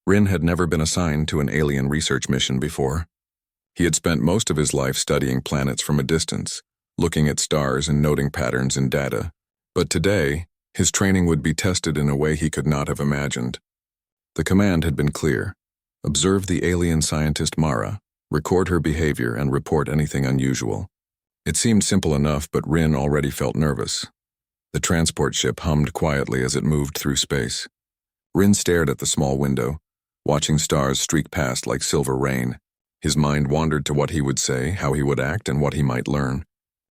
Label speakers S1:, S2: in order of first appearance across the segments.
S1: Rin had never been assigned to an alien research mission before. He had spent most of his life studying planets from a distance, looking at stars and noting patterns in data. But today, his training would be tested in a way he could not have imagined. The command had been clear. Observe the alien scientist Mara, record her behavior, and report anything unusual. It seemed simple enough, but Rin already felt nervous. The transport ship hummed quietly as it moved through space. Rin stared at the small window, watching stars streak past like silver rain. His mind wandered to what he would say, how he would act, and what he might learn.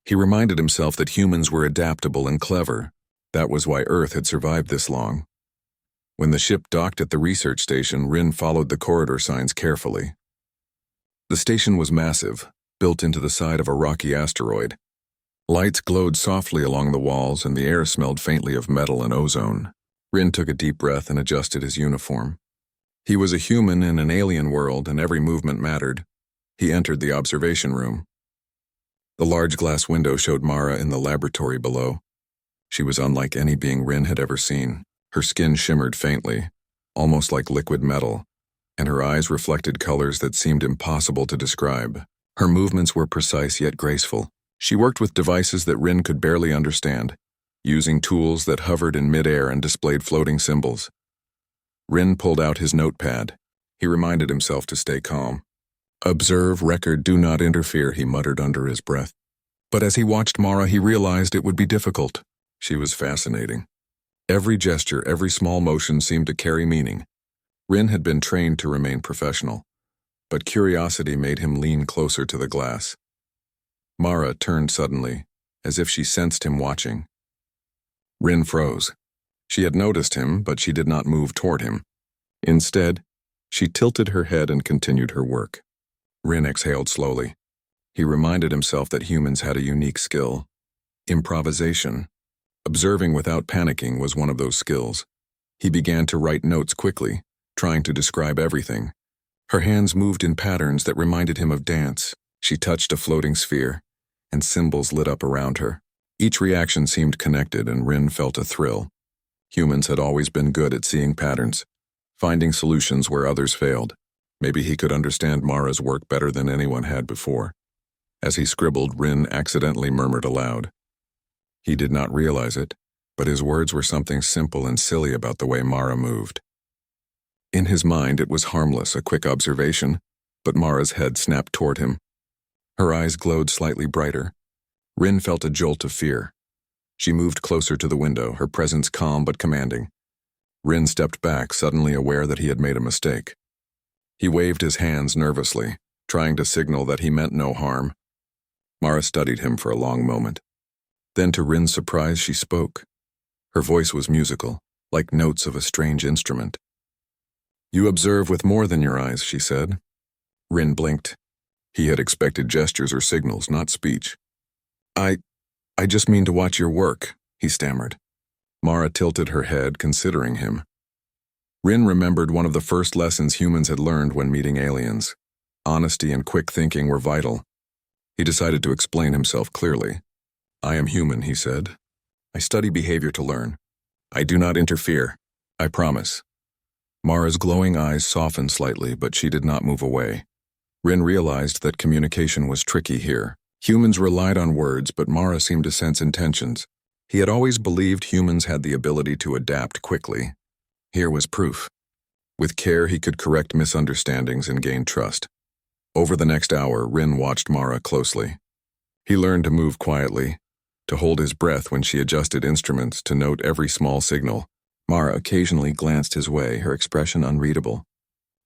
S1: He reminded himself that humans were adaptable and clever. That was why Earth had survived this long. When the ship docked at the research station, Rin followed the corridor signs carefully. The station was massive, built into the side of a rocky asteroid. Lights glowed softly along the walls, and the air smelled faintly of metal and ozone. Rin took a deep breath and adjusted his uniform. He was a human in an alien world, and every movement mattered. He entered the observation room. The large glass window showed Mara in the laboratory below. She was unlike any being Rin had ever seen. Her skin shimmered faintly, almost like liquid metal, and her eyes reflected colors that seemed impossible to describe. Her movements were precise yet graceful. She worked with devices that Rin could barely understand, using tools that hovered in midair and displayed floating symbols. Rin pulled out his notepad. He reminded himself to stay calm. Observe, record, do not interfere, he muttered under his breath. But as he watched Mara, he realized it would be difficult. She was fascinating. Every gesture, every small motion seemed to carry meaning. Rin had been trained to remain professional, but curiosity made him lean closer to the glass. Mara turned suddenly, as if she sensed him watching. Rin froze. She had noticed him, but she did not move toward him. Instead, she tilted her head and continued her work. Rin exhaled slowly. He reminded himself that humans had a unique skill: improvisation. Observing without panicking was one of those skills. He began to write notes quickly, trying to describe everything. Her hands moved in patterns that reminded him of dance. She touched a floating sphere, and symbols lit up around her. Each reaction seemed connected, and Rin felt a thrill. Humans had always been good at seeing patterns, finding solutions where others failed. Maybe he could understand Mara's work better than anyone had before. As he scribbled, Rin accidentally murmured aloud. He did not realize it, but his words were something simple and silly about the way Mara moved. In his mind, it was harmless, a quick observation, but Mara's head snapped toward him. Her eyes glowed slightly brighter. Rin felt a jolt of fear. She moved closer to the window, her presence calm but commanding. Rin stepped back, suddenly aware that he had made a mistake. He waved his hands nervously, trying to signal that he meant no harm. Mara studied him for a long moment. Then, to Rin's surprise, she spoke. Her voice was musical, like notes of a strange instrument. "You observe with more than your eyes," she said. Rin blinked. He had expected gestures or signals, not speech. I just mean to watch your work," he stammered. Mara tilted her head, considering him. Rin remembered one of the first lessons humans had learned when meeting aliens. Honesty and quick thinking were vital. He decided to explain himself clearly. "I am human," he said. "I study behavior to learn. I do not interfere. I promise." Mara's glowing eyes softened slightly, but she did not move away. Rin realized that communication was tricky here. Humans relied on words, but Mara seemed to sense intentions. He had always believed humans had the ability to adapt quickly. Here was proof. With care, he could correct misunderstandings and gain trust. Over the next hour, Rin watched Mara closely. He learned to move quietly, to hold his breath when she adjusted instruments, to note every small signal. Mara occasionally glanced his way, her expression unreadable.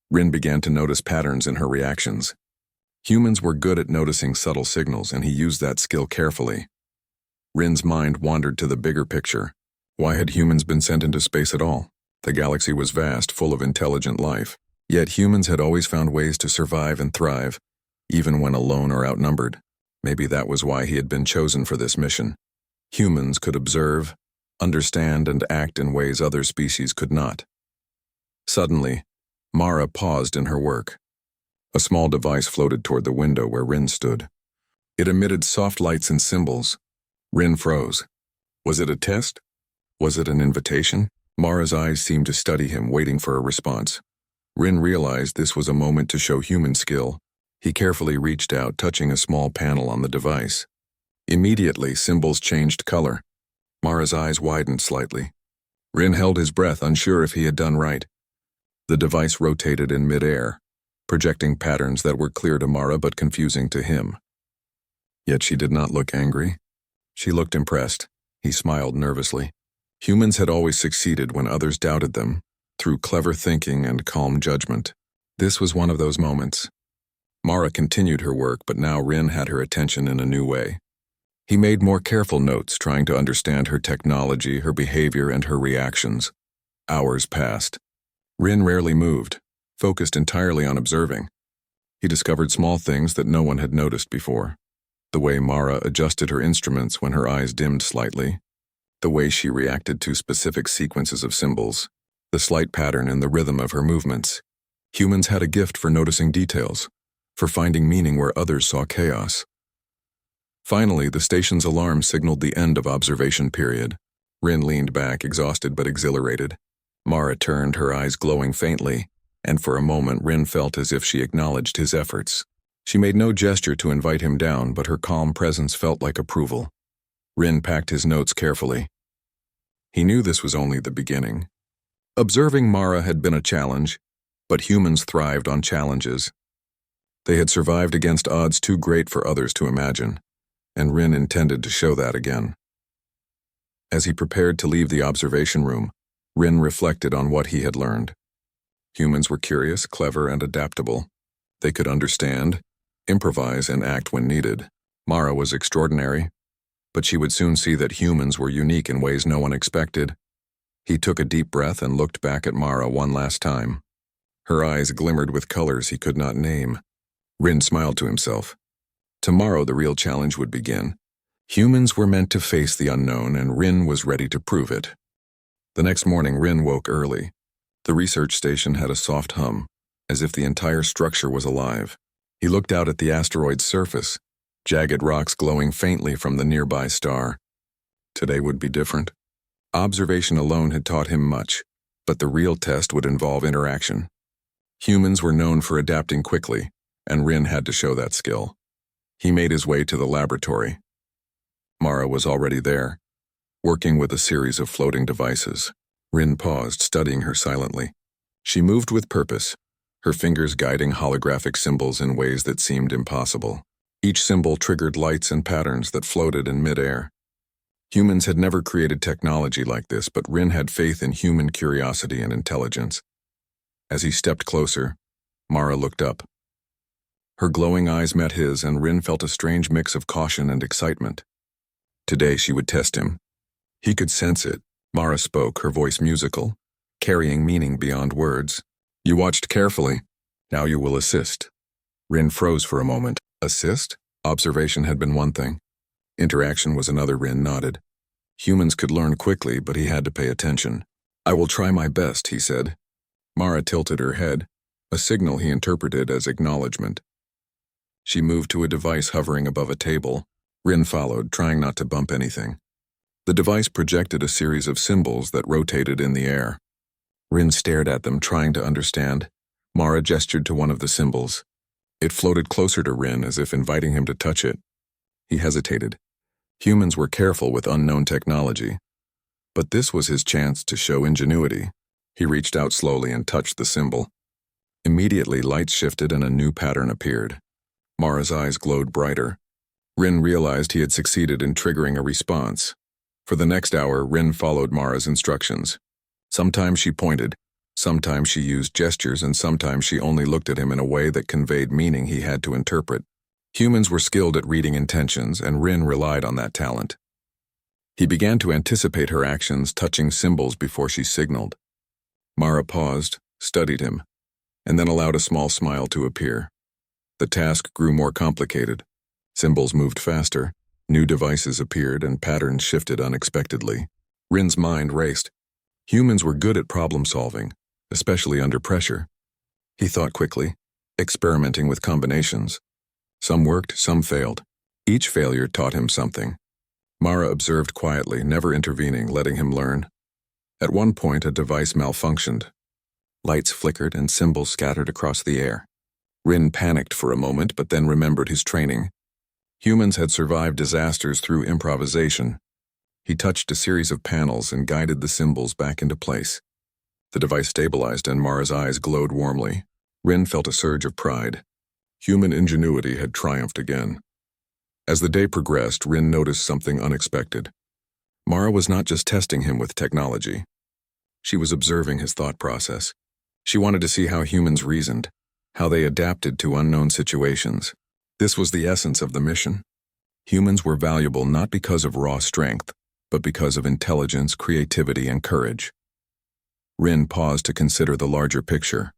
S1: Rin began to notice patterns in her reactions. Humans were good at noticing subtle signals, and he used that skill carefully. Rin's mind wandered to the bigger picture. Why had humans been sent into space at all? The galaxy was vast, full of intelligent life. Yet humans had always found ways to survive and thrive, even when alone or outnumbered. Maybe that was why he had been chosen for this mission. Humans could observe, understand, and act in ways other species could not. Suddenly, Mara paused in her work. A small device floated toward the window where Rin stood. It emitted soft lights and symbols. Rin froze. Was it a test? Was it an invitation? Mara's eyes seemed to study him, waiting for a response. Rin realized this was a moment to show human skill. He carefully reached out, touching a small panel on the device. Immediately, symbols changed color. Mara's eyes widened slightly. Rin held his breath, unsure if he had done right. The device rotated in midair, projecting patterns that were clear to Mara but confusing to him. Yet she did not look angry. She looked impressed. He smiled nervously. Humans had always succeeded when others doubted them, through clever thinking and calm judgment. This was one of those moments. Mara continued her work, but now Rin had her attention in a new way. He made more careful notes, trying to understand her technology, her behavior, and her reactions. Hours passed. Rin rarely moved, focused entirely on observing. He discovered small things that no one had noticed before. The way Mara adjusted her instruments when her eyes dimmed slightly, the way she reacted to specific sequences of symbols, the slight pattern in the rhythm of her movements. Humans had a gift for noticing details, for finding meaning where others saw chaos. Finally, the station's alarm signaled the end of observation period. Rin leaned back, exhausted but exhilarated. Mara turned, her eyes glowing faintly, and for a moment Rin felt as if she acknowledged his efforts. She made no gesture to invite him down, but her calm presence felt like approval. Rin packed his notes carefully. He knew this was only the beginning. Observing Mara had been a challenge, but humans thrived on challenges. They had survived against odds too great for others to imagine, and Rin intended to show that again. As he prepared to leave the observation room, Rin reflected on what he had learned. Humans were curious, clever, and adaptable. They could understand, improvise, and act when needed. Mara was extraordinary, but she would soon see that humans were unique in ways no one expected. He took a deep breath and looked back at Mara one last time. Her eyes glimmered with colors he could not name. Rin smiled to himself. Tomorrow the real challenge would begin. Humans were meant to face the unknown, and Rin was ready to prove it. The next morning, Rin woke early. The research station had a soft hum, as if the entire structure was alive. He looked out at the asteroid's surface, jagged rocks glowing faintly from the nearby star. Today would be different. Observation alone had taught him much, but the real test would involve interaction. Humans were known for adapting quickly, and Rin had to show that skill. He made his way to the laboratory. Mara was already there, working with a series of floating devices. Rin paused, studying her silently. She moved with purpose, her fingers guiding holographic symbols in ways that seemed impossible. Each symbol triggered lights and patterns that floated in midair. Humans had never created technology like this, but Rin had faith in human curiosity and intelligence. As he stepped closer, Mara looked up. Her glowing eyes met his, and Rin felt a strange mix of caution and excitement. Today she would test him. He could sense it. Mara spoke, her voice musical, carrying meaning beyond words. You watched carefully. Now you will assist. Rin froze for a moment. Assist? Observation had been one thing. Interaction was another. Rin nodded. Humans could learn quickly, but he had to pay attention. I will try my best, he said. Mara tilted her head, a signal he interpreted as acknowledgement. She moved to a device hovering above a table. Rin followed, trying not to bump anything. The device projected a series of symbols that rotated in the air. Rin stared at them, trying to understand. Mara gestured to one of the symbols. It floated closer to Rin, as if inviting him to touch it. He hesitated. Humans were careful with unknown technology. But this was his chance to show ingenuity. He reached out slowly and touched the symbol. Immediately, lights shifted and a new pattern appeared. Mara's eyes glowed brighter. Rin realized he had succeeded in triggering a response. For the next hour, Rin followed Mara's instructions. Sometimes she pointed, sometimes she used gestures, and sometimes she only looked at him in a way that conveyed meaning he had to interpret. Humans were skilled at reading intentions, and Rin relied on that talent. He began to anticipate her actions, touching symbols before she signaled. Mara paused, studied him, and then allowed a small smile to appear. The task grew more complicated. Symbols moved faster, new devices appeared, and patterns shifted unexpectedly. Rin's mind raced. Humans were good at problem-solving, especially under pressure. He thought quickly, experimenting with combinations. Some worked, some failed. Each failure taught him something. Mara observed quietly, never intervening, letting him learn. At one point, a device malfunctioned. Lights flickered and symbols scattered across the air. Rin panicked for a moment but then remembered his training. Humans had survived disasters through improvisation. He touched a series of panels and guided the symbols back into place. The device stabilized and Mara's eyes glowed warmly. Rin felt a surge of pride. Human ingenuity had triumphed again. As the day progressed, Rin noticed something unexpected. Mara was not just testing him with technology. She was observing his thought process. She wanted to see how humans reasoned, how they adapted to unknown situations. This was the essence of the mission. Humans were valuable not because of raw strength, but because of intelligence, creativity, and courage. Rin paused to consider the larger picture.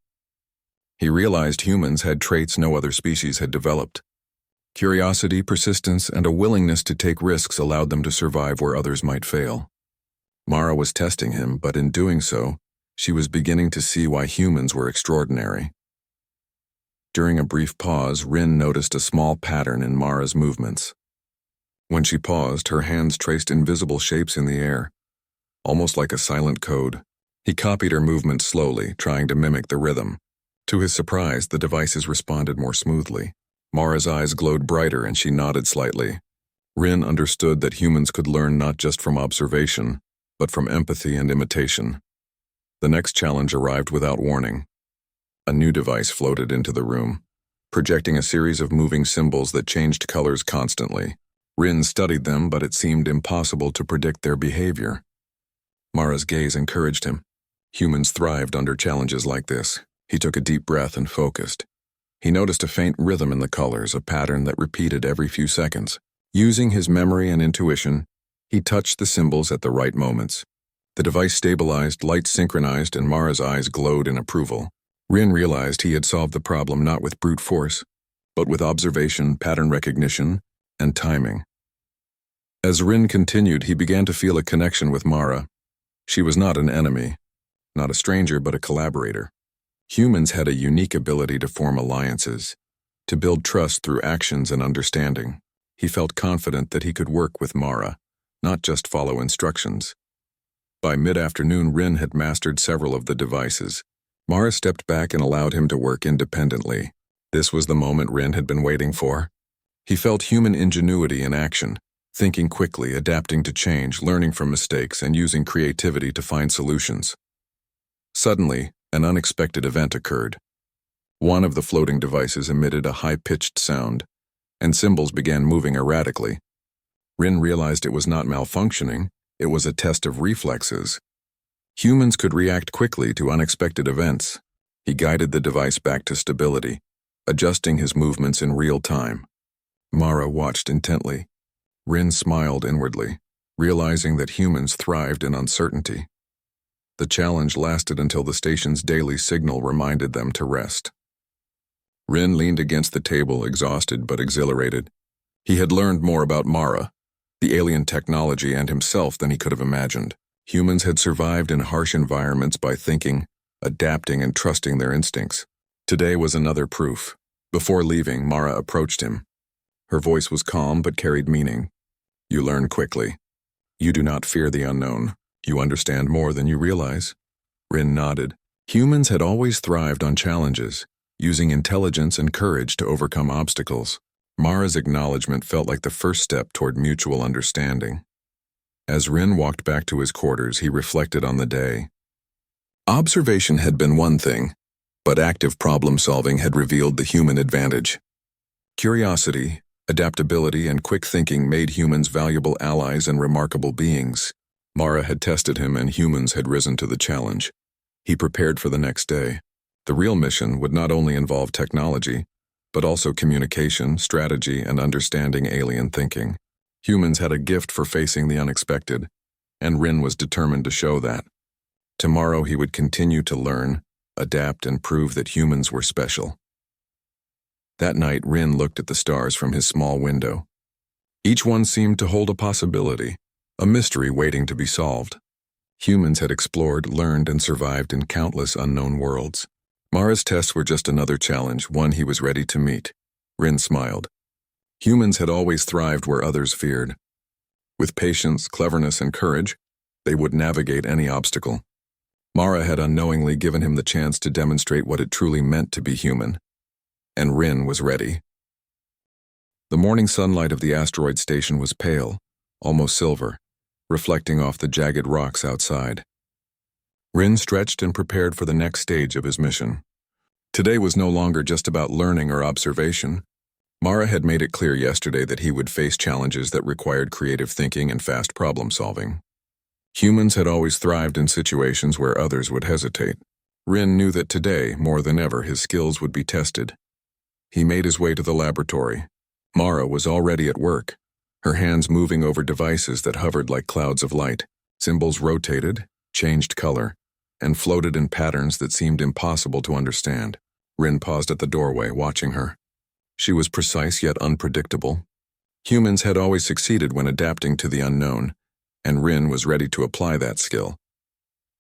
S1: He realized humans had traits no other species had developed. Curiosity, persistence, and a willingness to take risks allowed them to survive where others might fail. Mara was testing him, but in doing so, she was beginning to see why humans were extraordinary. During a brief pause, Rin noticed a small pattern in Mara's movements. When she paused, her hands traced invisible shapes in the air, almost like a silent code. He copied her movements slowly, trying to mimic the rhythm. To his surprise, the devices responded more smoothly. Mara's eyes glowed brighter and she nodded slightly. Rin understood that humans could learn not just from observation, but from empathy and imitation. The next challenge arrived without warning. A new device floated into the room, projecting a series of moving symbols that changed colors constantly. Rin studied them, but it seemed impossible to predict their behavior. Mara's gaze encouraged him. Humans thrived under challenges like this. He took a deep breath and focused. He noticed a faint rhythm in the colors, a pattern that repeated every few seconds. Using his memory and intuition, he touched the symbols at the right moments. The device stabilized, lights synchronized, and Mara's eyes glowed in approval. Rin realized he had solved the problem not with brute force, but with observation, pattern recognition, and timing. As Rin continued, he began to feel a connection with Mara. She was not an enemy, not a stranger, but a collaborator. Humans had a unique ability to form alliances, to build trust through actions and understanding. He felt confident that he could work with Mara, not just follow instructions. By mid-afternoon, Rin had mastered several of the devices. Mara stepped back and allowed him to work independently. This was the moment Rin had been waiting for. He felt human ingenuity in action, thinking quickly, adapting to change, learning from mistakes, and using creativity to find solutions. Suddenly, an unexpected event occurred. One of the floating devices emitted a high-pitched sound, and symbols began moving erratically. Rin realized it was not malfunctioning, it was a test of reflexes. Humans could react quickly to unexpected events. He guided the device back to stability, adjusting his movements in real time. Mara watched intently. Rin smiled inwardly, realizing that humans thrived in uncertainty. The challenge lasted until the station's daily signal reminded them to rest. Rin leaned against the table, exhausted but exhilarated. He had learned more about Mara, the alien technology, and himself than he could have imagined. Humans had survived in harsh environments by thinking, adapting, and trusting their instincts. Today was another proof. Before leaving, Mara approached him. Her voice was calm but carried meaning. You learn quickly. You do not fear the unknown. You understand more than you realize. Rin nodded. Humans had always thrived on challenges, using intelligence and courage to overcome obstacles. Mara's acknowledgement felt like the first step toward mutual understanding. As Rin walked back to his quarters, he reflected on the day. Observation had been one thing, but active problem-solving had revealed the human advantage. Curiosity, adaptability, and quick thinking made humans valuable allies and remarkable beings. Mara had tested him and humans had risen to the challenge. He prepared for the next day. The real mission would not only involve technology, but also communication, strategy, and understanding alien thinking. Humans had a gift for facing the unexpected, and Rin was determined to show that. Tomorrow he would continue to learn, adapt, and prove that humans were special. That night, Rin looked at the stars from his small window. Each one seemed to hold a possibility, a mystery waiting to be solved. Humans had explored, learned, and survived in countless unknown worlds. Mara's tests were just another challenge, one he was ready to meet. Rin smiled. Humans had always thrived where others feared. With patience, cleverness, and courage, they would navigate any obstacle. Mara had unknowingly given him the chance to demonstrate what it truly meant to be human. And Rin was ready. The morning sunlight of the asteroid station was pale, almost silver, reflecting off the jagged rocks outside. Rin stretched and prepared for the next stage of his mission. Today was no longer just about learning or observation. Mara had made it clear yesterday that he would face challenges that required creative thinking and fast problem-solving. Humans had always thrived in situations where others would hesitate. Rin knew that today, more than ever, his skills would be tested. He made his way to the laboratory. Mara was already at work, her hands moving over devices that hovered like clouds of light. Symbols rotated, changed color, and floated in patterns that seemed impossible to understand. Rin paused at the doorway, watching her. She was precise yet unpredictable. Humans had always succeeded when adapting to the unknown, and Rin was ready to apply that skill.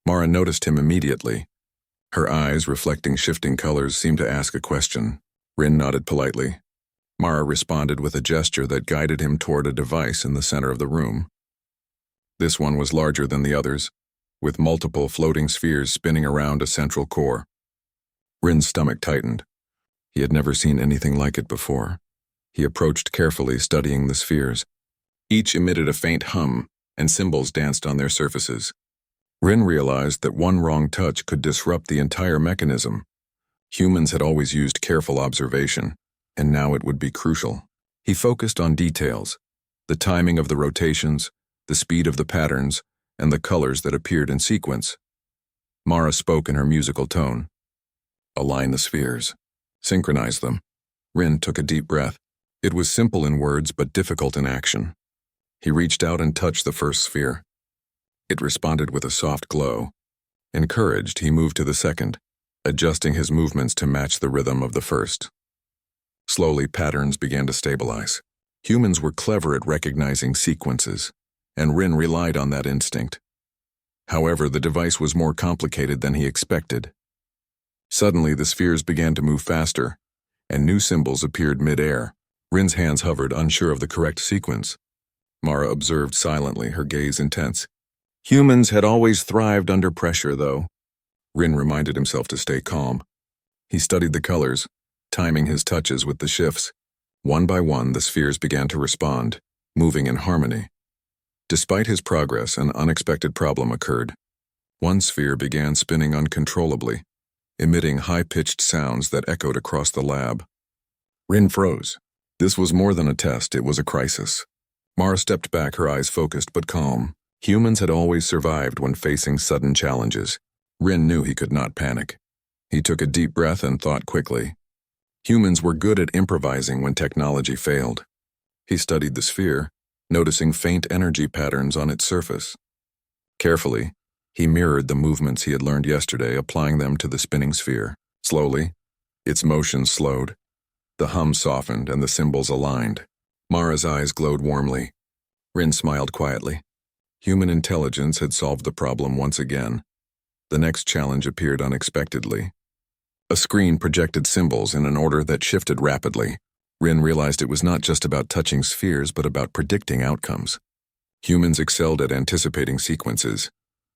S1: Mara noticed him immediately. Her eyes, reflecting shifting colors, seemed to ask a question. Rin nodded politely. Mara responded with a gesture that guided him toward a device in the center of the room. This one was larger than the others, with multiple floating spheres spinning around a central core. Rin's stomach tightened. He had never seen anything like it before. He approached carefully, studying the spheres. Each emitted a faint hum, and symbols danced on their surfaces. Rin realized that one wrong touch could disrupt the entire mechanism. Humans had always used careful observation, and now it would be crucial. He focused on details, the timing of the rotations, the speed of the patterns, and the colors that appeared in sequence. Mara spoke in her musical tone. Align the spheres. Synchronize them. Rin took a deep breath. It was simple in words but difficult in action. He reached out and touched the first sphere. It responded with a soft glow. Encouraged, he moved to the second, adjusting his movements to match the rhythm of the first. Slowly, patterns began to stabilize. Humans were clever at recognizing sequences, and Rin relied on that instinct. However, the device was more complicated than he expected. Suddenly, the spheres began to move faster, and new symbols appeared mid-air. Rin's hands hovered, unsure of the correct sequence. Mara observed silently, her gaze intense. Humans had always thrived under pressure, though. Rin reminded himself to stay calm. He studied the colors, timing his touches with the shifts. One by one, the spheres began to respond, moving in harmony. Despite his progress, an unexpected problem occurred. One sphere began spinning uncontrollably, emitting high-pitched sounds that echoed across the lab. Rin froze. This was more than a test, it was a crisis. Mara stepped back, her eyes focused but calm. Humans had always survived when facing sudden challenges. Rin knew he could not panic. He took a deep breath and thought quickly. Humans were good at improvising when technology failed. He studied the sphere, noticing faint energy patterns on its surface. Carefully, he mirrored the movements he had learned yesterday, applying them to the spinning sphere. Slowly, its motion slowed. The hum softened and the symbols aligned. Mara's eyes glowed warmly. Rin smiled quietly. Human intelligence had solved the problem once again. The next challenge appeared unexpectedly. A screen projected symbols in an order that shifted rapidly. Rin realized it was not just about touching spheres, but about predicting outcomes. Humans excelled at anticipating sequences,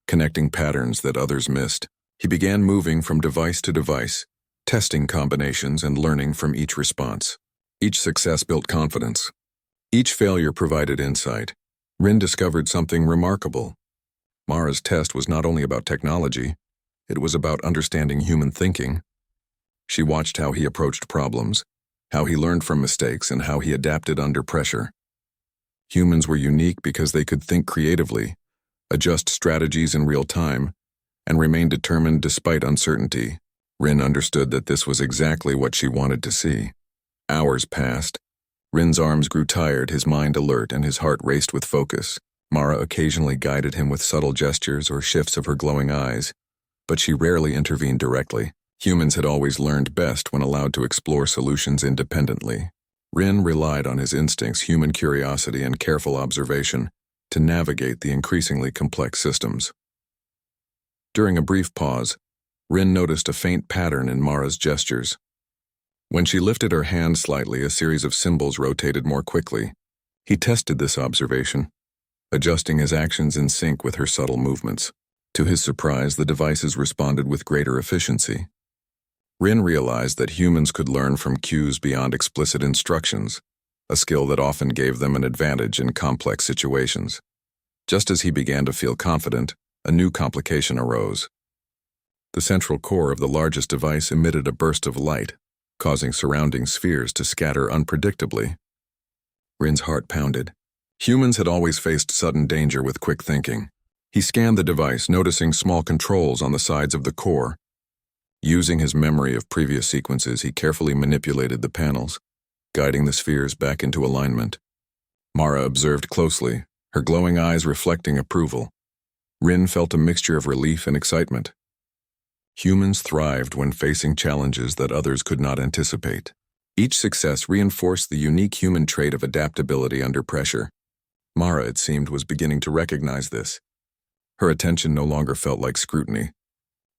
S1: connecting patterns that others missed. He began moving from device to device, testing combinations and learning from each response. Each success built confidence. Each failure provided insight. Rin discovered something remarkable. Mara's test was not only about technology, it was about understanding human thinking. She watched how he approached problems, how he learned from mistakes, and how he adapted under pressure. Humans were unique because they could think creatively, adjust strategies in real time, and remain determined despite uncertainty. Rin understood that this was exactly what she wanted to see. Hours passed. Rin's arms grew tired, his mind alert, and his heart raced with focus. Mara occasionally guided him with subtle gestures or shifts of her glowing eyes, but she rarely intervened directly. Humans had always learned best when allowed to explore solutions independently. Rin relied on his instincts, human curiosity, and careful observation to navigate the increasingly complex systems. During a brief pause, Rin noticed a faint pattern in Mara's gestures. When she lifted her hand slightly, a series of symbols rotated more quickly. He tested this observation, adjusting his actions in sync with her subtle movements. To his surprise, the devices responded with greater efficiency. Rin realized that humans could learn from cues beyond explicit instructions, a skill that often gave them an advantage in complex situations. Just as he began to feel confident, a new complication arose. The central core of the largest device emitted a burst of light, causing surrounding spheres to scatter unpredictably. Rin's heart pounded. Humans had always faced sudden danger with quick thinking. He scanned the device, noticing small controls on the sides of the core. Using his memory of previous sequences, he carefully manipulated the panels, guiding the spheres back into alignment. Mara observed closely, her glowing eyes reflecting approval. Rin felt a mixture of relief and excitement. Humans thrived when facing challenges that others could not anticipate. Each success reinforced the unique human trait of adaptability under pressure. Mara, it seemed, was beginning to recognize this. Her attention no longer felt like scrutiny.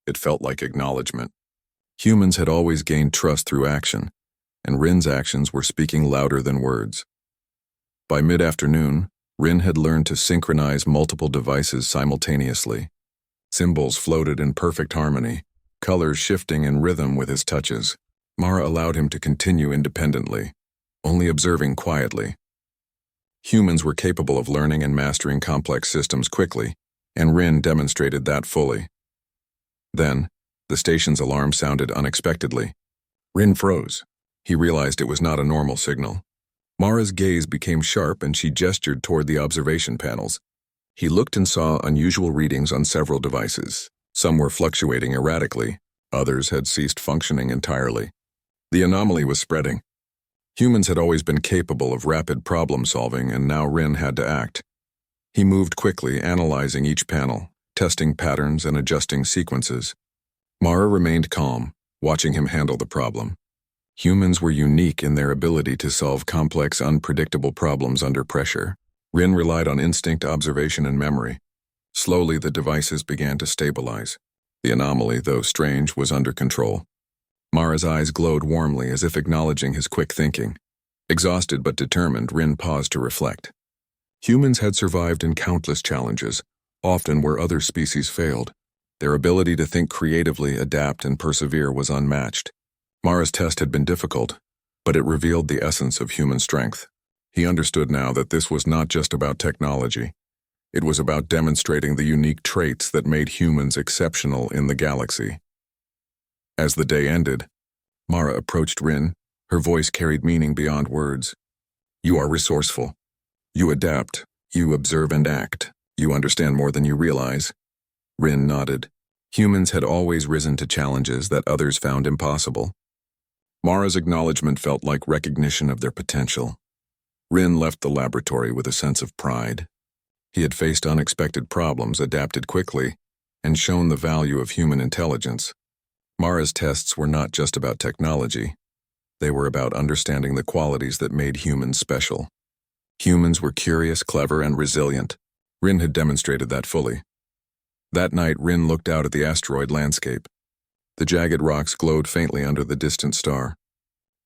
S1: It felt like acknowledgement. Humans had always gained trust through action, and Rin's actions were speaking louder than words. By mid-afternoon, Rin had learned to synchronize multiple devices simultaneously. Symbols floated in perfect harmony, colors shifting in rhythm with his touches. Mara allowed him to continue independently, only observing quietly. Humans were capable of learning and mastering complex systems quickly, and Rin demonstrated that fully. Then, the station's alarm sounded unexpectedly. Rin froze. He realized it was not a normal signal. Mara's gaze became sharp and she gestured toward the observation panels. He looked and saw unusual readings on several devices. Some were fluctuating erratically, others had ceased functioning entirely. The anomaly was spreading. Humans had always been capable of rapid problem-solving, and now Rin had to act. He moved quickly, analyzing each panel, testing patterns and adjusting sequences. Mara remained calm, watching him handle the problem. Humans were unique in their ability to solve complex, unpredictable problems under pressure. Rin relied on instinct, observation, and memory. Slowly, the devices began to stabilize. The anomaly, though strange, was under control. Mara's eyes glowed warmly, as if acknowledging his quick thinking. Exhausted but determined, Rin paused to reflect. Humans had survived in countless challenges, often where other species failed. Their ability to think creatively, adapt, and persevere was unmatched. Mara's test had been difficult, but it revealed the essence of human strength. He understood now that this was not just about technology. It was about demonstrating the unique traits that made humans exceptional in the galaxy. As the day ended, Mara approached Rin. Her voice carried meaning beyond words. "You are resourceful. You adapt. You observe and act. You understand more than you realize." Rin nodded. Humans had always risen to challenges that others found impossible. Mara's acknowledgement felt like recognition of their potential. Rin left the laboratory with a sense of pride. He had faced unexpected problems, adapted quickly, and shown the value of human intelligence. Mara's tests were not just about technology. They were about understanding the qualities that made humans special. Humans were curious, clever, and resilient. Rin had demonstrated that fully. That night, Rin looked out at the asteroid landscape. The jagged rocks glowed faintly under the distant star.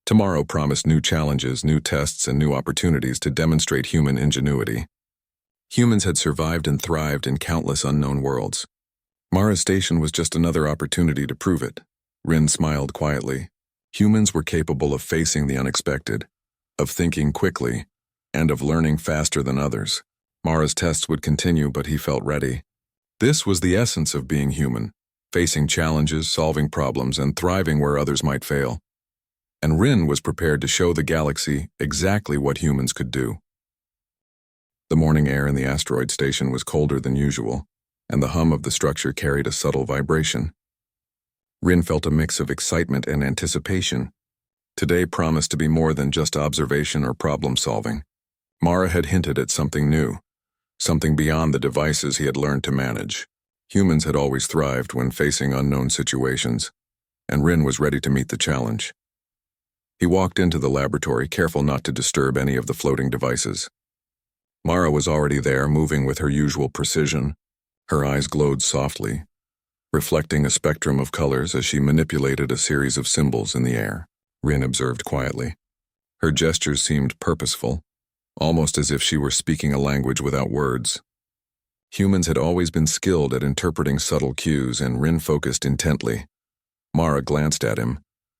S1: Tomorrow promised new challenges, new tests, and new opportunities to demonstrate human ingenuity. Humans had survived and thrived in countless unknown worlds. Mara's station was just another opportunity to prove it. Rin smiled quietly. Humans were capable of facing the unexpected, of thinking quickly, and of learning faster than others. Mara's tests would continue, but he felt ready. This was the essence of being human, facing challenges, solving problems, and thriving where others might fail. And Rin was prepared to show the galaxy exactly what humans could do. The morning air in the asteroid station was colder than usual, and the hum of the structure carried a subtle vibration. Rin felt a mix of excitement and anticipation. Today promised to be more than just observation or problem-solving. Mara had hinted at something new, something beyond the devices he had learned to manage. Humans had always thrived when facing unknown situations, and Rin was ready to meet the challenge. He walked into the laboratory, careful not to disturb any of the floating devices. Mara was already there, moving with her usual precision. Her eyes glowed softly, reflecting a spectrum of colors as she manipulated a series of symbols in the air. Rin observed quietly. Her gestures seemed purposeful, almost as if she were speaking a language without words. Humans had always been skilled at interpreting subtle cues, and Rin focused intently. Mara glanced at him,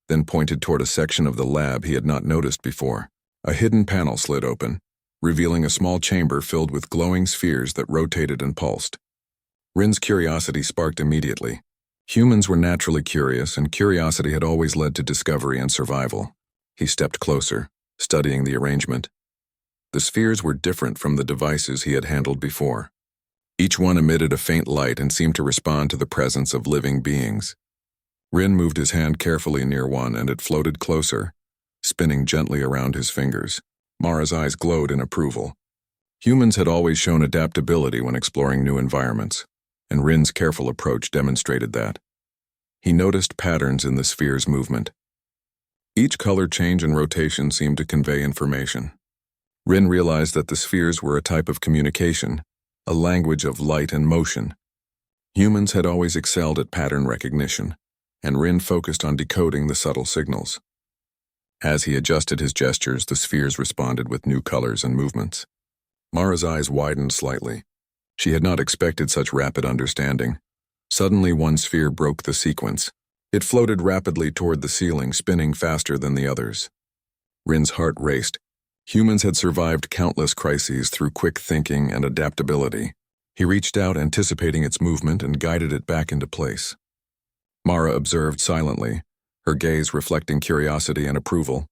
S1: then pointed toward a section of the lab he had not noticed before. A hidden panel slid open, revealing a small chamber filled with glowing spheres that rotated and pulsed. Rin's curiosity sparked immediately. Humans were naturally curious, and curiosity had always led to discovery and survival. He stepped closer, studying the arrangement. The spheres were different from the devices he had handled before. Each one emitted a faint light and seemed to respond to the presence of living beings. Rin moved his hand carefully near one, and it floated closer, spinning gently around his fingers. Mara's eyes glowed in approval. Humans had always shown adaptability when exploring new environments, and Rin's careful approach demonstrated that. He noticed patterns in the sphere's movement. Each color change and rotation seemed to convey information. Rin realized that the spheres were a type of communication, a language of light and motion. Humans had always excelled at pattern recognition, and Rin focused on decoding the subtle signals. As he adjusted his gestures, the spheres responded with new colors and movements. Mara's eyes widened slightly. She had not expected such rapid understanding. Suddenly, one sphere broke the sequence. It floated rapidly toward the ceiling, spinning faster than the others. Rin's heart raced. Humans had survived countless crises through quick thinking and adaptability. He reached out, anticipating its movement, and guided it back into place. Mara observed silently, her gaze reflecting curiosity and approval.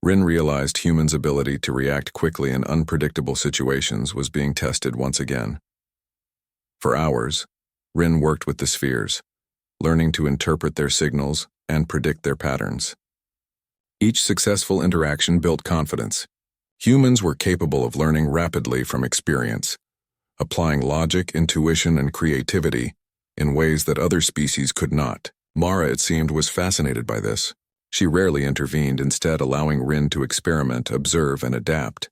S1: Rin realized humans' ability to react quickly in unpredictable situations was being tested once again. For hours, Rin worked with the spheres, learning to interpret their signals and predict their patterns. Each successful interaction built confidence. Humans were capable of learning rapidly from experience, applying logic, intuition, and creativity in ways that other species could not. Mara, it seemed, was fascinated by this. She rarely intervened, instead allowing Rin to experiment, observe, and adapt.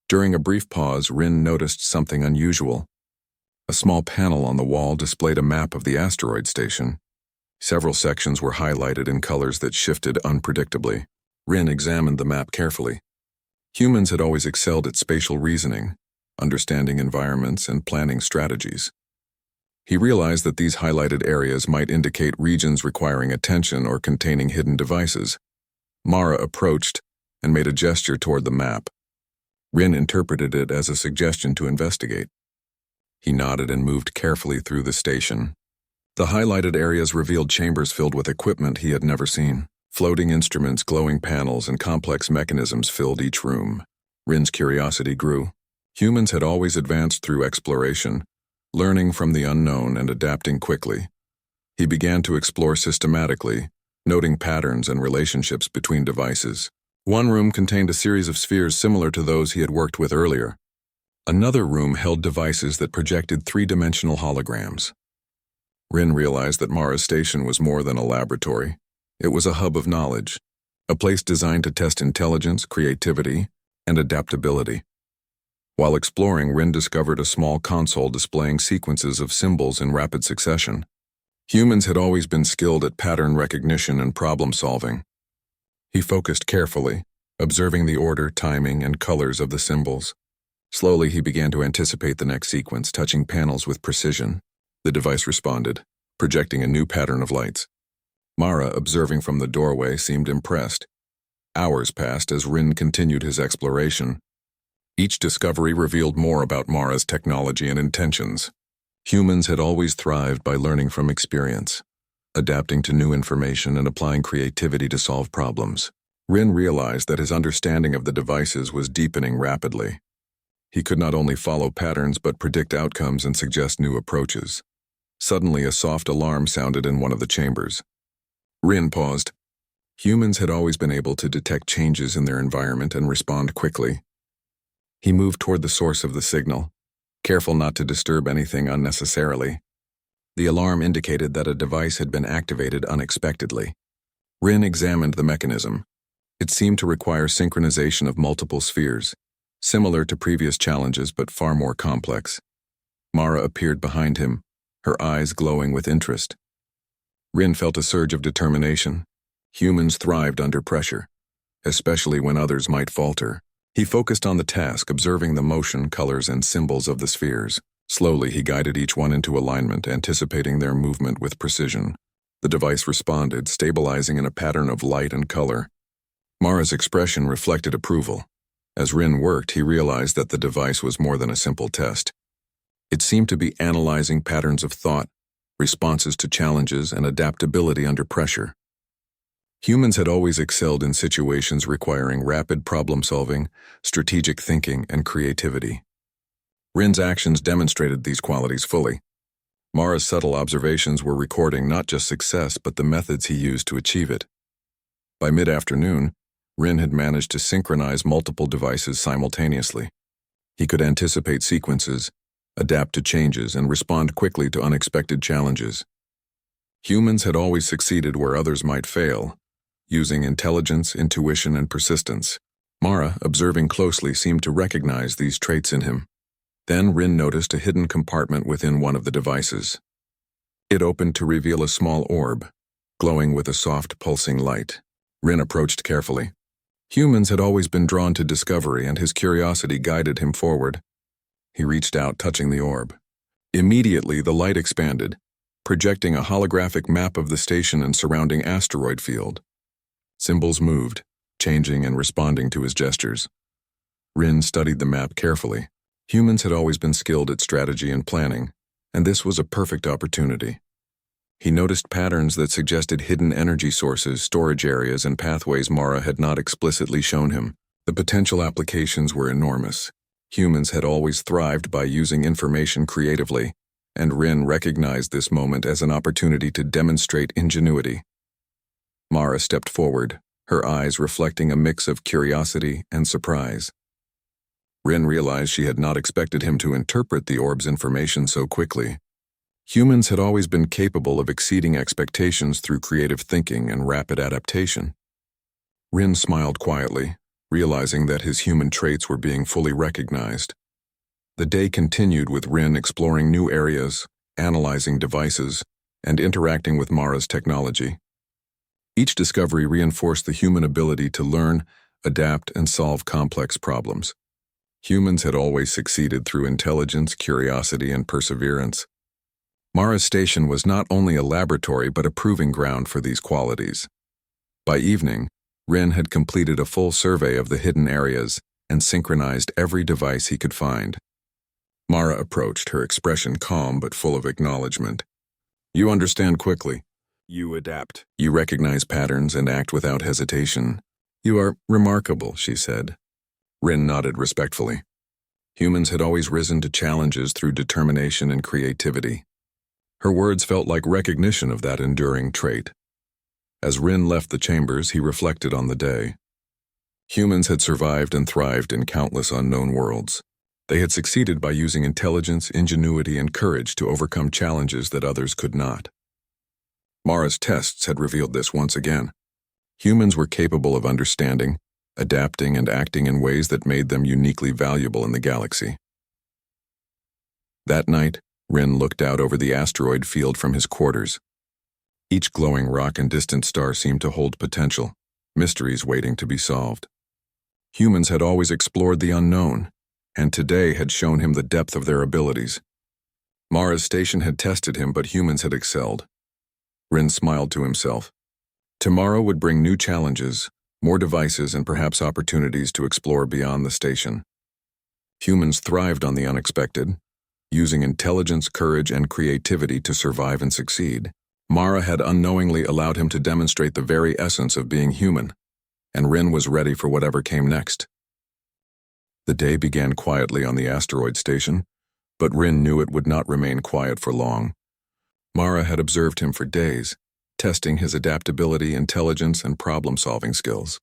S1: During a brief pause, Rin noticed something unusual. A small panel on the wall displayed a map of the asteroid station. Several sections were highlighted in colors that shifted unpredictably. Rin examined the map carefully. Humans had always excelled at spatial reasoning, understanding environments, and planning strategies. He realized that these highlighted areas might indicate regions requiring attention or containing hidden devices. Mara approached and made a gesture toward the map. Rin interpreted it as a suggestion to investigate. He nodded and moved carefully through the station. The highlighted areas revealed chambers filled with equipment he had never seen. Floating instruments, glowing panels, and complex mechanisms filled each room. Rin's curiosity grew. Humans had always advanced through exploration, learning from the unknown and adapting quickly. He began to explore systematically, noting patterns and relationships between devices. One room contained a series of spheres similar to those he had worked with earlier. Another room held devices that projected three-dimensional holograms. Rin realized that Mara's station was more than a laboratory. It was a hub of knowledge, a place designed to test intelligence, creativity, and adaptability. While exploring, Rin discovered a small console displaying sequences of symbols in rapid succession. Humans had always been skilled at pattern recognition and problem-solving. He focused carefully, observing the order, timing, and colors of the symbols. Slowly, he began to anticipate the next sequence, touching panels with precision. The device responded, projecting a new pattern of lights. Mara, observing from the doorway, seemed impressed. Hours passed as Rin continued his exploration. Each discovery revealed more about Mara's technology and intentions. Humans had always thrived by learning from experience, adapting to new information and applying creativity to solve problems. Rin realized that his understanding of the devices was deepening rapidly. He could not only follow patterns but predict outcomes and suggest new approaches. Suddenly, a soft alarm sounded in one of the chambers. Rin paused. Humans had always been able to detect changes in their environment and respond quickly. He moved toward the source of the signal, careful not to disturb anything unnecessarily. The alarm indicated that a device had been activated unexpectedly. Rin examined the mechanism. It seemed to require synchronization of multiple spheres, similar to previous challenges but far more complex. Mara appeared behind him, her eyes glowing with interest. Rin felt a surge of determination. Humans thrived under pressure, especially when others might falter. He focused on the task, observing the motion, colors, and symbols of the spheres. Slowly, he guided each one into alignment, anticipating their movement with precision. The device responded, stabilizing in a pattern of light and color. Mara's expression reflected approval. As Rin worked, he realized that the device was more than a simple test. It seemed to be analyzing patterns of thought, responses to challenges, and adaptability under pressure. Humans had always excelled in situations requiring rapid problem-solving, strategic thinking, and creativity. Rin's actions demonstrated these qualities fully. Mara's subtle observations were recording not just success but the methods he used to achieve it. By mid-afternoon, Rin had managed to synchronize multiple devices simultaneously. He could anticipate sequences, adapt to changes, and respond quickly to unexpected challenges. Humans had always succeeded where others might fail, using intelligence, intuition, and persistence. Mara, observing closely, seemed to recognize these traits in him. Then Rin noticed a hidden compartment within one of the devices. It opened to reveal a small orb, glowing with a soft, pulsing light. Rin approached carefully. Humans had always been drawn to discovery, and his curiosity guided him forward. He reached out, touching the orb. Immediately, the light expanded, projecting a holographic map of the station and surrounding asteroid field. Symbols moved, changing and responding to his gestures. Rin studied the map carefully. Humans had always been skilled at strategy and planning, and this was a perfect opportunity. He noticed patterns that suggested hidden energy sources, storage areas, and pathways Mara had not explicitly shown him. The potential applications were enormous. Humans had always thrived by using information creatively, and Rin recognized this moment as an opportunity to demonstrate ingenuity. Mara stepped forward, her eyes reflecting a mix of curiosity and surprise. Rin realized she had not expected him to interpret the orb's information so quickly. Humans had always been capable of exceeding expectations through creative thinking and rapid adaptation. Rin smiled quietly, realizing that his human traits were being fully recognized. The day continued with Rin exploring new areas, analyzing devices, and interacting with Mara's technology. Each discovery reinforced the human ability to learn, adapt, and solve complex problems. Humans had always succeeded through intelligence, curiosity, and perseverance. Mara's station was not only a laboratory but a proving ground for these qualities. By evening, Rin had completed a full survey of the hidden areas and synchronized every device he could find. Mara approached, her expression calm but full of acknowledgement. "You understand quickly. You adapt. You recognize patterns and act without hesitation. You are remarkable," she said. Rin nodded respectfully. Humans had always risen to challenges through determination and creativity. Her words felt like recognition of that enduring trait. As Rin left the chambers, he reflected on the day. Humans had survived and thrived in countless unknown worlds. They had succeeded by using intelligence, ingenuity, and courage to overcome challenges that others could not. Mara's tests had revealed this once again. Humans were capable of understanding, adapting, and acting in ways that made them uniquely valuable in the galaxy. That night, Rin looked out over the asteroid field from his quarters. Each glowing rock and distant star seemed to hold potential, mysteries waiting to be solved. Humans had always explored the unknown, and today had shown him the depth of their abilities. Mara's station had tested him, but humans had excelled. Rin smiled to himself. Tomorrow would bring new challenges, more devices, and perhaps opportunities to explore beyond the station. Humans thrived on the unexpected, using intelligence, courage, and creativity to survive and succeed. Mara had unknowingly allowed him to demonstrate the very essence of being human, and Rin was ready for whatever came next. The day began quietly on the asteroid station, but Rin knew it would not remain quiet for long. Mara had observed him for days, testing his adaptability, intelligence, and problem-solving skills.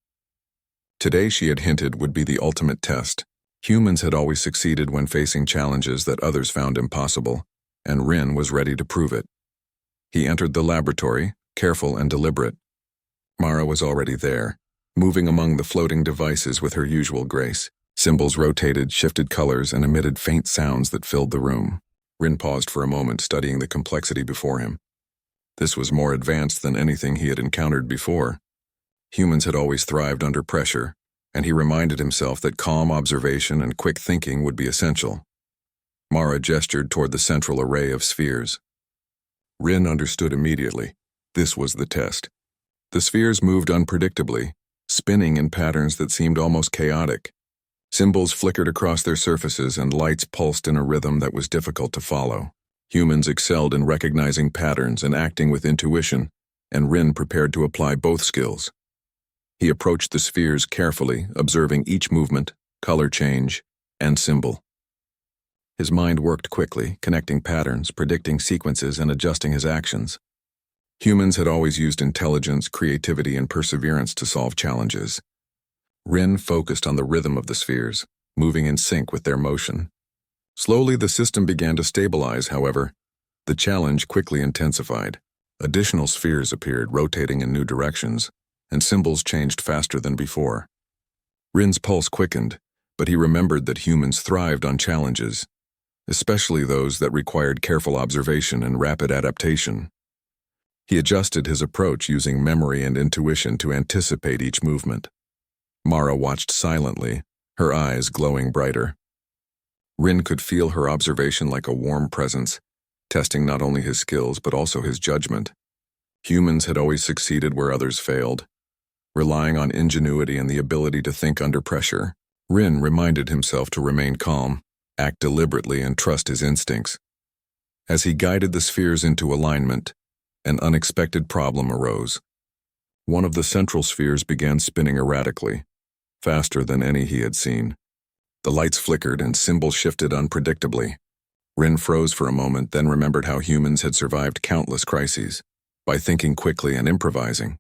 S1: Today, she had hinted, would be the ultimate test. Humans had always succeeded when facing challenges that others found impossible, and Rin was ready to prove it. He entered the laboratory, careful and deliberate. Mara was already there, moving among the floating devices with her usual grace. Symbols rotated, shifted colors, and emitted faint sounds that filled the room. Rin paused for a moment, studying the complexity before him. This was more advanced than anything he had encountered before. Humans had always thrived under pressure, and he reminded himself that calm observation and quick thinking would be essential. Mara gestured toward the central array of spheres. Rin understood immediately. This was the test. The spheres moved unpredictably, spinning in patterns that seemed almost chaotic. Symbols flickered across their surfaces and lights pulsed in a rhythm that was difficult to follow. Humans excelled in recognizing patterns and acting with intuition, and Rin prepared to apply both skills. He approached the spheres carefully, observing each movement, color change, and symbol. His mind worked quickly, connecting patterns, predicting sequences, and adjusting his actions. Humans had always used intelligence, creativity, and perseverance to solve challenges. Rin focused on the rhythm of the spheres, moving in sync with their motion. Slowly, the system began to stabilize, however. The challenge quickly intensified. Additional spheres appeared, rotating in new directions, and symbols changed faster than before. Rin's pulse quickened, but he remembered that humans thrived on challenges, especially those that required careful observation and rapid adaptation. He adjusted his approach using memory and intuition to anticipate each movement. Mara watched silently, her eyes glowing brighter. Rin could feel her observation like a warm presence, testing not only his skills but also his judgment. Humans had always succeeded where others failed, relying on ingenuity and the ability to think under pressure. Rin reminded himself to remain calm, act deliberately, and trust his instincts. As he guided the spheres into alignment, an unexpected problem arose. One of the central spheres began spinning erratically, faster than any he had seen. The lights flickered and symbols shifted unpredictably. Rin froze for a moment, then remembered how humans had survived countless crises by thinking quickly and improvising.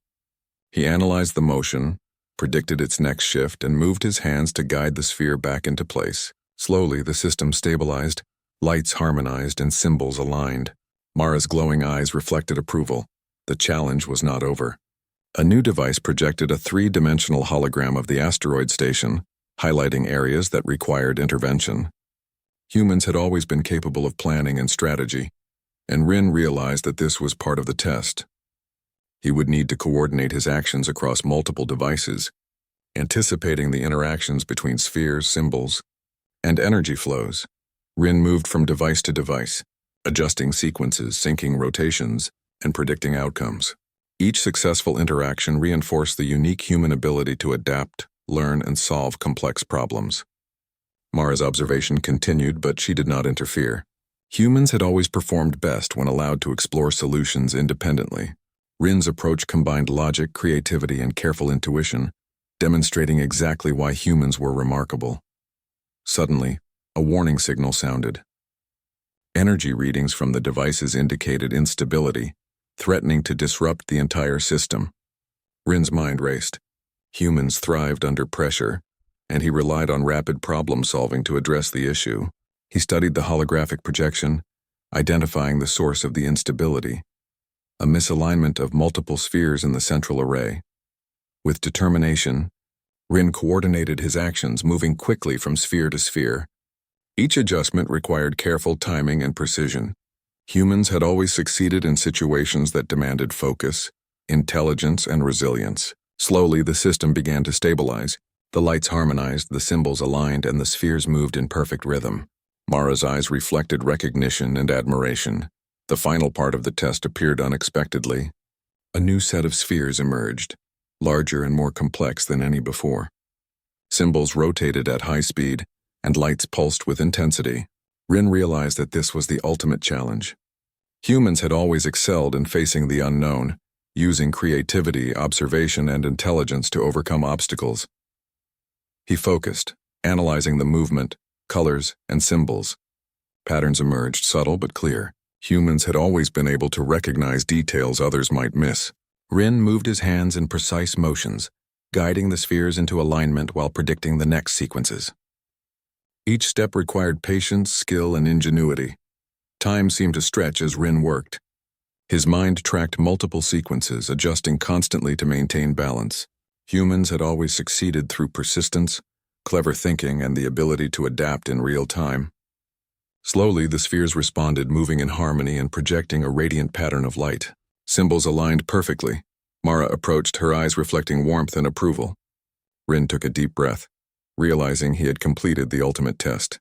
S1: He analyzed the motion, predicted its next shift, and moved his hands to guide the sphere back into place. Slowly, the system stabilized, lights harmonized, and symbols aligned. Mara's glowing eyes reflected approval. The challenge was not over. A new device projected a three-dimensional hologram of the asteroid station, highlighting areas that required intervention. Humans had always been capable of planning and strategy, and Rin realized that this was part of the test. He would need to coordinate his actions across multiple devices, anticipating the interactions between spheres, symbols, and energy flows. Rin moved from device to device, adjusting sequences, syncing rotations, and predicting outcomes. Each successful interaction reinforced the unique human ability to adapt, learn, and solve complex problems. Mara's observation continued, but she did not interfere. Humans had always performed best when allowed to explore solutions independently. Rin's approach combined logic, creativity, and careful intuition, demonstrating exactly why humans were remarkable. Suddenly, a warning signal sounded. Energy readings from the devices indicated instability, threatening to disrupt the entire system. Rin's mind raced. Humans thrived under pressure, and he relied on rapid problem-solving to address the issue. He studied the holographic projection, identifying the source of the instability, a misalignment of multiple spheres in the central array. With determination, Rin coordinated his actions, moving quickly from sphere to sphere. Each adjustment required careful timing and precision. Humans had always succeeded in situations that demanded focus, intelligence, and resilience. Slowly, the system began to stabilize. The lights harmonized, the symbols aligned, and the spheres moved in perfect rhythm. Mara's eyes reflected recognition and admiration. The final part of the test appeared unexpectedly. A new set of spheres emerged, larger and more complex than any before. Symbols rotated at high speed, and lights pulsed with intensity. Rin realized that this was the ultimate challenge. Humans had always excelled in facing the unknown, using creativity, observation, and intelligence to overcome obstacles. He focused, analyzing the movement, colors, and symbols. Patterns emerged, subtle but clear. Humans had always been able to recognize details others might miss. Rin moved his hands in precise motions, guiding the spheres into alignment while predicting the next sequences. Each step required patience, skill, and ingenuity. Time seemed to stretch as Rin worked. His mind tracked multiple sequences, adjusting constantly to maintain balance. Humans had always succeeded through persistence, clever thinking, and the ability to adapt in real time. Slowly, the spheres responded, moving in harmony and projecting a radiant pattern of light. Symbols aligned perfectly. Mara approached, her eyes reflecting warmth and approval. Rin took a deep breath, realizing he had completed the ultimate test.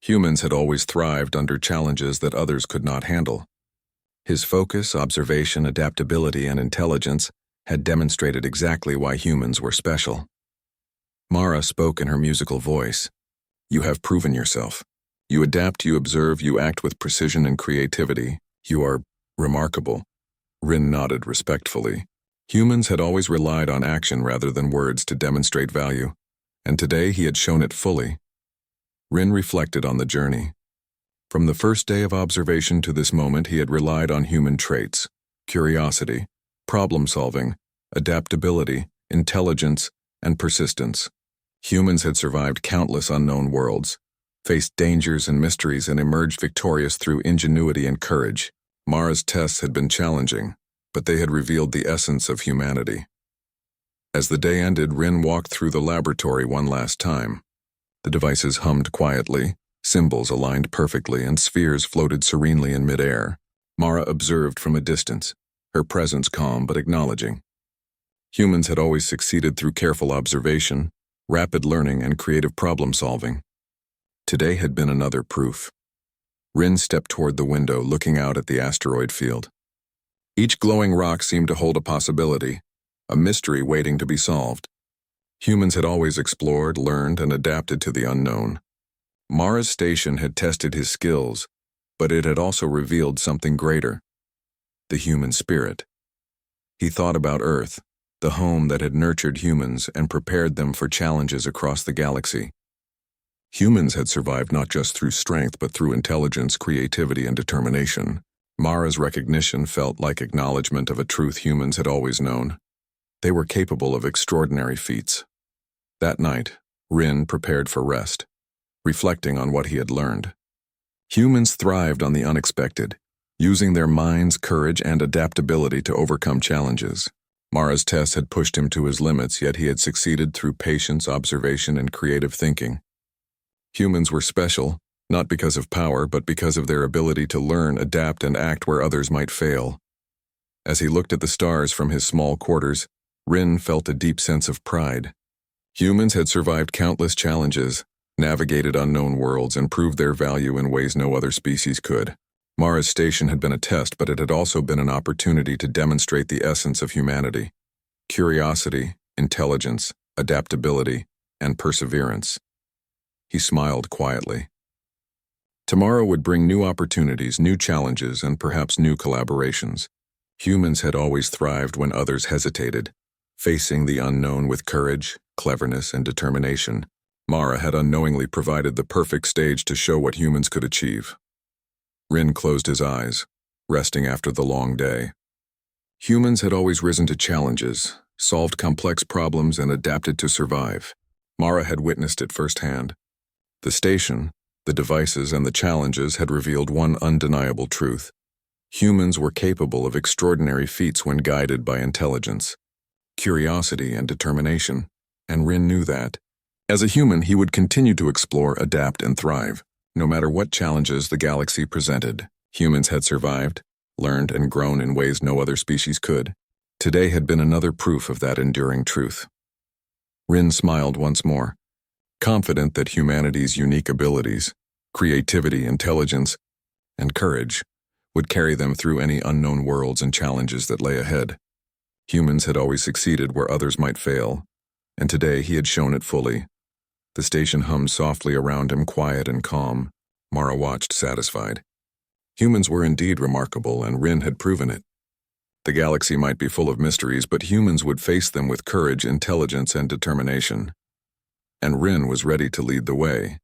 S1: Humans had always thrived under challenges that others could not handle. His focus, observation, adaptability, and intelligence had demonstrated exactly why humans were special. Mara spoke in her musical voice. "You have proven yourself. You adapt, you observe, you act with precision and creativity. You are remarkable." Rin nodded respectfully. Humans had always relied on action rather than words to demonstrate value, and today he had shown it fully. Rin reflected on the journey. From the first day of observation to this moment, he had relied on human traits: curiosity, problem-solving, adaptability, intelligence, and persistence. Humans had survived countless unknown worlds, faced dangers and mysteries, and emerged victorious through ingenuity and courage. Mara's tests had been challenging, but they had revealed the essence of humanity. As the day ended, Rin walked through the laboratory one last time. The devices hummed quietly, symbols aligned perfectly, and spheres floated serenely in midair. Mara observed from a distance, her presence calm but acknowledging. Humans had always succeeded through careful observation, rapid learning, and creative problem-solving. Today had been another proof. Rin stepped toward the window, looking out at the asteroid field. Each glowing rock seemed to hold a possibility, a mystery waiting to be solved. Humans had always explored, learned, and adapted to the unknown. Mara's station had tested his skills, but it had also revealed something greater: the human spirit. He thought about Earth, the home that had nurtured humans and prepared them for challenges across the galaxy. Humans had survived not just through strength but through intelligence, creativity, and determination. Mara's recognition felt like acknowledgement of a truth humans had always known. They were capable of extraordinary feats. That night, Rin prepared for rest, reflecting on what he had learned. Humans thrived on the unexpected, using their minds, courage, and adaptability to overcome challenges. Mara's tests had pushed him to his limits, yet he had succeeded through patience, observation, and creative thinking. Humans were special, not because of power, but because of their ability to learn, adapt, and act where others might fail. As he looked at the stars from his small quarters, Rin felt a deep sense of pride. Humans had survived countless challenges, navigated unknown worlds, and proved their value in ways no other species could. Mara's station had been a test, but it had also been an opportunity to demonstrate the essence of humanity: curiosity, intelligence, adaptability, and perseverance. He smiled quietly. Tomorrow would bring new opportunities, new challenges, and perhaps new collaborations. Humans had always thrived when others hesitated, facing the unknown with courage, cleverness, and determination. Mara had unknowingly provided the perfect stage to show what humans could achieve. Rin closed his eyes, resting after the long day. Humans had always risen to challenges, solved complex problems, and adapted to survive. Mara had witnessed it firsthand. The station, the devices, and the challenges had revealed one undeniable truth: humans were capable of extraordinary feats when guided by intelligence, curiosity, and determination, and Rin knew that. As a human, he would continue to explore, adapt, and thrive. No matter what challenges the galaxy presented, humans had survived, learned, and grown in ways no other species could. Today had been another proof of that enduring truth. Rin smiled once more, confident that humanity's unique abilities, creativity, intelligence, and courage would carry them through any unknown worlds and challenges that lay ahead. Humans had always succeeded where others might fail, and today he had shown it fully. The station hummed softly around him, quiet and calm. Mara watched, satisfied. Humans were indeed remarkable, and Rin had proven it. The galaxy might be full of mysteries, but humans would face them with courage, intelligence, and determination. And Rin was ready to lead the way.